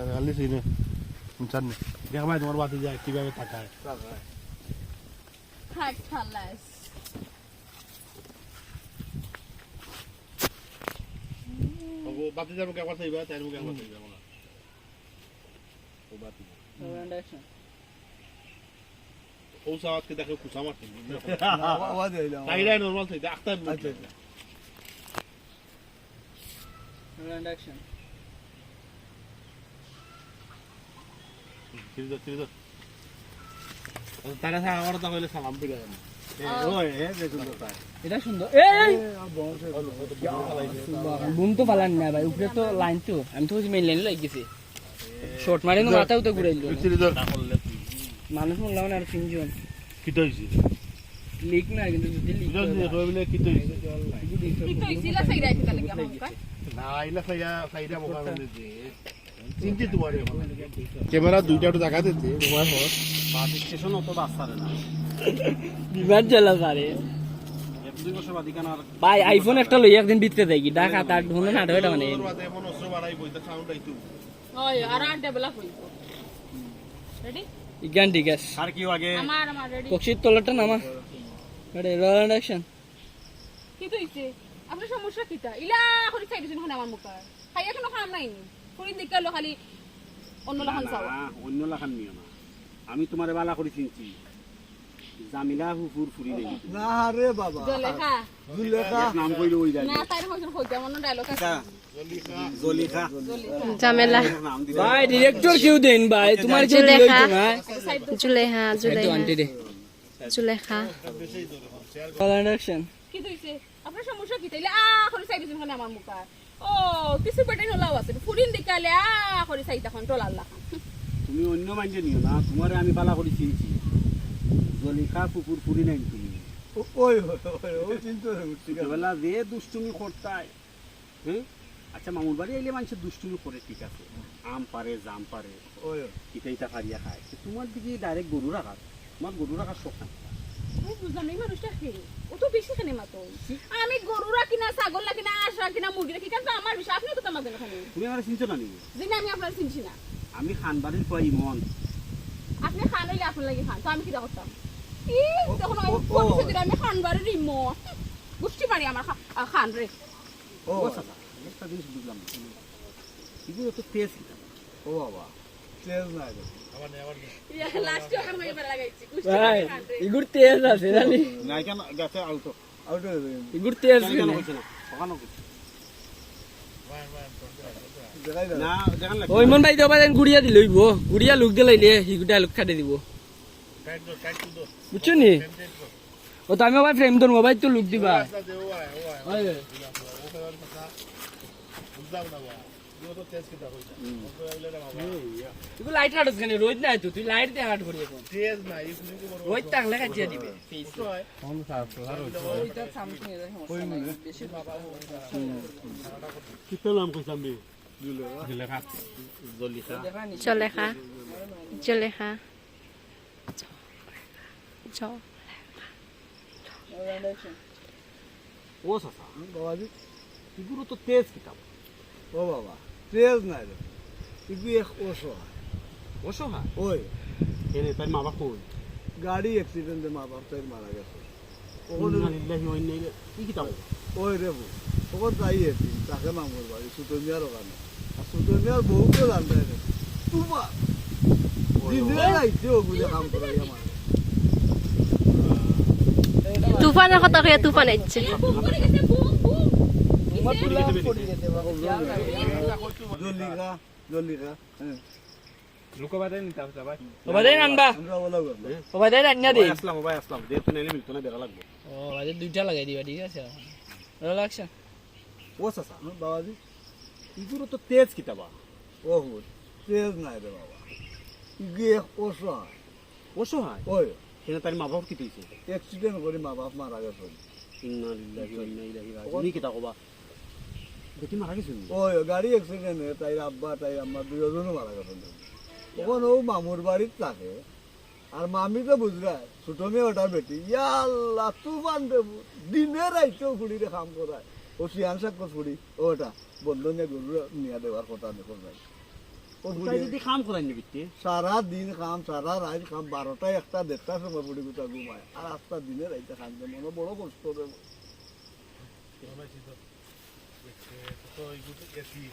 খালি চিনে শুনছেন না দেখা ভাই তোমার বাতি যায় কিভাবে তাকায় থাক খালাস বাতি যাবো একবার চাইবা তাই মুখে একবার চাইবা না ও বাতি ও সাওয়াতকে দেখো কুসা মারতে আওয়াজ হইলো তাইরা নরমাল থাইতে আক্তার আচ্ছা রোল্যান্ড অ্যাকশন চিরিদো তারা আমার তো হইলে সালাম দিবে ওই হে দেখুন তো এটা সুন্দর এই বুম তো পালান না ভাই উপরে তো লাইন তো আমি তো মেইন লাইন লই গেছি শর্ট মারে না মাথাও তো ঘুরাইলো চিরিদো না করলে মানুষ মরলাম না আর তিনজন কি হইছে লিক না কিন্তু যদি লিক রইলে কি হইছে কি তো ইসিলা সাইরা আইতে লাগে আমাকে না আইলা সাইডা মোকা বলে যে চিন্তিত বাড়ি ক্যামেরা দুইটা তো দেখা দিতে তোমার হল বাস স্টেশন অত বাস ছাড়ে না বিমান চালা পারে এক দুই বছর বাদি কানার ভাই আইফোন একটা লই একদিন বিততে যাই কি ঢাকা তার ঢুনো না ঢাকা মানে এমন অস্ত্র বাড়াই বইতে সাউন্ড আইতো ওই আর ডেভেলপ হইতো রেডি ইগান ঠিক আছে আর কি আগে আমার রেডি পক্ষির তলাটা নামা রেডি রোল্যান্ড অ্যাকশন কি তো হইছে আপনার সমস্যা কিটা ইলা করে চাই দিছেন আমার মুখ খাই এখনো খাম নাই করি দেখালো খালি অন্য লাখান চাও অন্য লাখান নিও না আমি তোমারে বালা করে চিনছি জামিলা হুফুর ফুরি নেই না রে বাবা জলেখা জুলেখা নাম কইলো ওই যায় না তাই হইছে হইছে অন্য ডায়লগ আছে জলিখা জামেলা নাম দিবা ভাই ডিরেক্টর কিউ দেন ভাই তোমার কি জুলেখা লইতো ভাই জুলেখা তো আন্টি রে জুলেখা রোল্যান্ড অ্যাকশন কি তো হইছে আপনার সমস্যা কিটা ইলা করে চাই দিছেন খালি আমার মুখ ও কিছু পেটে হলাও আছে ফুরিন দেখালে করে চাই তখন টোল আল্লাহ তুমি অন্য মাইন্ডে নিও না তোমারে আমি বালা করে চিনছি জলিখা ফুফুর ফুরি নাই তুমি ওই ও চিন্তা ঠিক আছে ছোটবেলা যে দুষ্টুমি করতাই হ্যাঁ আচ্ছা মামুর বাড়ি আইলে মানুষের দুষ্টুমি করে ঠিক আছে আম পারে জাম পারে ওই ইটা ফারিয়া খায় তোমার দিকে ডাইরেক্ট গরু রাখার তোমার গরু রাখার শখ নাই আমি বুঝলাম এই মানুষটা কে ও তো বেশি খানে মাতো আমি গরু রাখি না ছাগল রাখি না হাঁস রাখি না মুরগি রাখি কিন্তু আমার বিষয় আপনি তো তোমাদের ওখানে তুমি আমার চিনছো না নিবে যিনি আমি আপনার চিনছি না আমি খান বাড়ির কয় ইমন আপনি খান হইলে আপনার লাগে খান তো আমি কি করতাম তখন আমি খান বাড়ির ইমো বুঝতে পারি আমার খান রে ও একটা জিনিস বুঝলাম না এগুলো তো তেজ ও বাবা তেজ নাই রে লাস্টে ওখানে আমি লাগাইছি ভাই ইগুর তেজ আছে জানি নাই কেন গেছে আউট আউট হয়ে যাবে ইগুর তেজ কেন কেন হইছে না ওখানে দেখাই দাও না দেখান লাগে ওই মন ভাই দেবা দেন গুড়িয়া দি লইব গুড়িয়া লুক দে লাইলে হিগুটা লুক খাটে দিব বুঝছো নি ও তো আমি ভাই ফ্রেম দন মোবাইল তো লুক দিবা ওই তুই লাইট হাটস কেন রোজ নাই তুই লাইট দিয়ে হাট করি এখন রোজ টাংলা কাটিয়ে দিবে কিতো নাম কইছাম বে জুলেখা জলেখা জলেখা ও সাসা বাবাজি এগুলো তো তেজ কিতাব ও বাবা তেজ নাই রে ইগু এক অসহায় অসহায় ওই এনে তাই মা বাপ কই গাড়ি অ্যাক্সিডেন্টে মা বাপ তাই মারা গেছে ইন্নালিল্লাহি ওয়া ইন্না ইলাইহি কি কিতাব ওই রে বউ তখন তাই এসি তাকে মামুর বাড়ি সুতমিয়ার ওখানে আর সুতমিয়ার বউকে জানতে রে তোমার দিনে রাইতে ওগুলো কাম করাই আমার তুফানের কথা কইয়া তুফান আইছে বুম করে গেছে বুম বুম জলিখা জলিখা হ্যাঁ লুকো বাদে নিতা হচ্ছে ভাই ও ভাই আনবা আমরা বলা করলাম ও ভাই আন্না দে ভাই আসলাম যেহেতু নাইলে মিলতো না বেরা লাগবে ও ভাই দুইটা লাগাই দিবা ঠিক আছে রিল্যাক্স ও সাসা বাবাজি এগুলো তো তেজ কিতাবা ও তেজ নাই রে বাবা ইগু এক অসহায় অসহায় ওই এনে তাই মা বাপ কি দিয়েছে অ্যাক্সিডেন্ট করে মা বাপ মারা গেছে ইন্নালিল্লাহি ওয়া ইন্না ইলাইহি রাজিউন কি কিতাব বা বেটি মারা গেছে ওই গাড়ি অ্যাক্সিডেন্টে তাই আব্বা তাই আম্মা দুজনও মারা গেছে তখন ও মামুর বাড়ির থাকে আর মামি তো বুঝরা ছোট মেয়ে ওটা বেটি ইয়াল্লা তুফান দেবু দিনে রাইতেও ফুড়িরে কাম করায় ও শিয়ান সাক্ষ ফুড়ি ওটা বন্ধ নিয়ে গরু নিয়ে দেওয়ার কথা দেখো যাই ও তাই যদি কাম করাই নিবিতে সারা দিন খাম সারা রাত খাম 12টা 1টা 1:30টার সময় পড়ি গুতা ঘুমায় আর আস্তা দিনে রাইতে খান মনে বড় কষ্ট দেব তো এইগুলো এসি